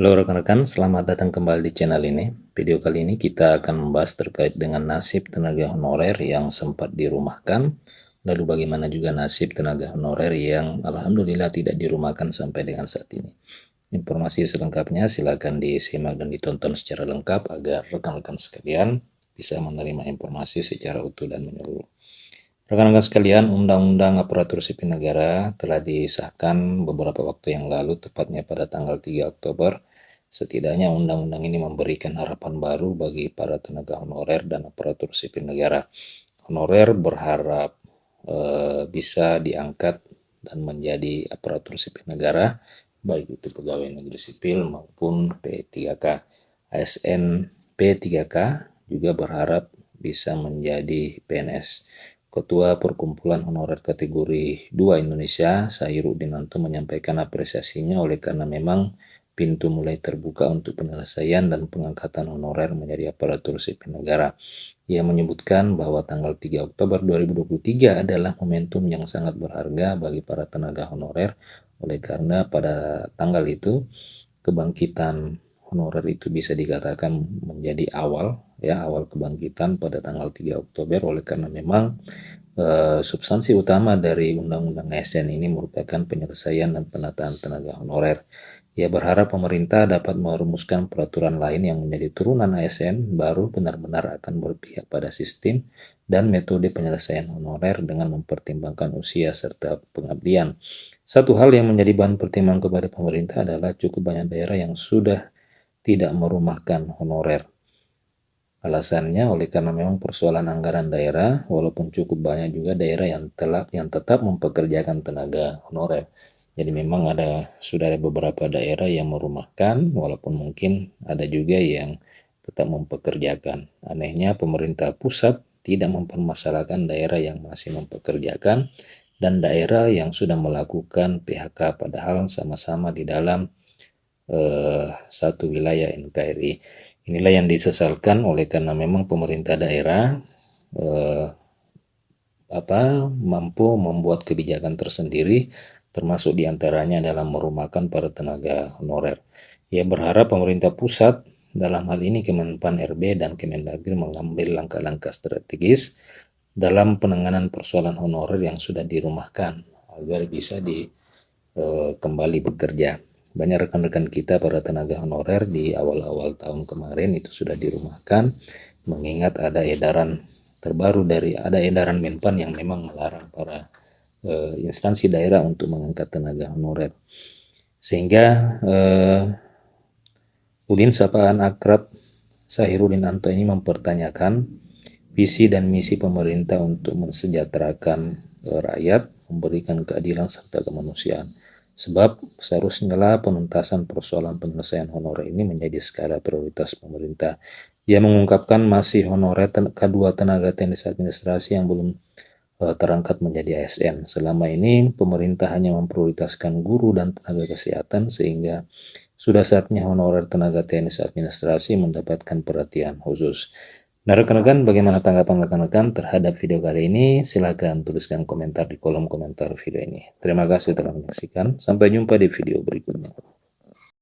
Halo rekan-rekan, selamat datang kembali di channel ini. Video kali ini kita akan membahas terkait dengan nasib tenaga honorer yang sempat dirumahkan, lalu bagaimana juga nasib tenaga honorer yang alhamdulillah tidak dirumahkan sampai dengan saat ini. Informasi selengkapnya silakan disimak dan ditonton secara lengkap agar rekan-rekan sekalian bisa menerima informasi secara utuh dan menyeluruh. Rekan-rekan sekalian, Undang-Undang Aparatur Sipil Negara telah disahkan beberapa waktu yang lalu, tepatnya pada tanggal 3 Oktober. Setidaknya undang-undang ini memberikan harapan baru bagi para tenaga honorer dan aparatur sipil negara. Honorer berharap bisa diangkat dan menjadi aparatur sipil negara, baik itu pegawai negeri sipil maupun P3K. ASN P3K juga berharap bisa menjadi PNS. Ketua Perkumpulan Honorer Kategori 2 Indonesia, Sahiruddinanto, menyampaikan apresiasinya oleh karena memang pintu mulai terbuka untuk penyelesaian dan pengangkatan honorer menjadi aparatur sipil negara. Ia menyebutkan bahwa tanggal 3 Oktober 2023 adalah momentum yang sangat berharga bagi para tenaga honorer, oleh karena pada tanggal itu kebangkitan honorer itu bisa dikatakan menjadi awal kebangkitan pada tanggal 3 Oktober, oleh karena memang substansi utama dari Undang-Undang ASN ini merupakan penyelesaian dan penataan tenaga honorer. Ia berharap pemerintah dapat merumuskan peraturan lain yang menjadi turunan ASN baru benar-benar akan berpihak pada sistem dan metode penyelesaian honorer dengan mempertimbangkan usia serta pengabdian. Satu hal yang menjadi bahan pertimbangan kepada pemerintah adalah cukup banyak daerah yang sudah tidak merumahkan honorer. Alasannya oleh karena memang persoalan anggaran daerah, walaupun cukup banyak juga daerah yang tetap mempekerjakan tenaga honorer. Jadi memang sudah ada beberapa daerah yang merumahkan, walaupun mungkin ada juga yang tetap mempekerjakan. Anehnya pemerintah pusat tidak mempermasalahkan daerah yang masih mempekerjakan dan daerah yang sudah melakukan PHK, padahal sama-sama di dalam satu wilayah NKRI. Inilah yang disesalkan oleh karena memang pemerintah daerah mampu membuat kebijakan tersendiri, termasuk diantaranya dalam merumahkan para tenaga honorer. Ia berharap pemerintah pusat, dalam hal ini Kemenpan RB dan Kemendagri, mengambil langkah-langkah strategis dalam penanganan persoalan honorer yang sudah dirumahkan agar bisa kembali bekerja. Banyak rekan-rekan kita para tenaga honorer di awal-awal tahun kemarin itu sudah dirumahkan, mengingat ada edaran terbaru ada edaran Menpan yang memang melarang para instansi daerah untuk mengangkat tenaga honorer. Sehingga Udin sapaan akrab Sahiruddinanto ini mempertanyakan visi dan misi pemerintah untuk mensejahterakan rakyat, memberikan keadilan serta kemanusiaan. Sebab seharusnya penuntasan persoalan penyelesaian honorer ini menjadi skala prioritas pemerintah. Ia mengungkapkan masih honorer kedua tenaga teknis administrasi yang belum terangkat menjadi ASN. Selama ini pemerintah hanya memprioritaskan guru dan tenaga kesehatan, sehingga sudah saatnya honorer tenaga teknis administrasi mendapatkan perhatian khusus. Nah rekan-rekan, bagaimana tanggapan rekan-rekan terhadap video kali ini? Silahkan tuliskan komentar di kolom komentar video ini. Terima kasih telah menyaksikan. Sampai jumpa di video berikutnya.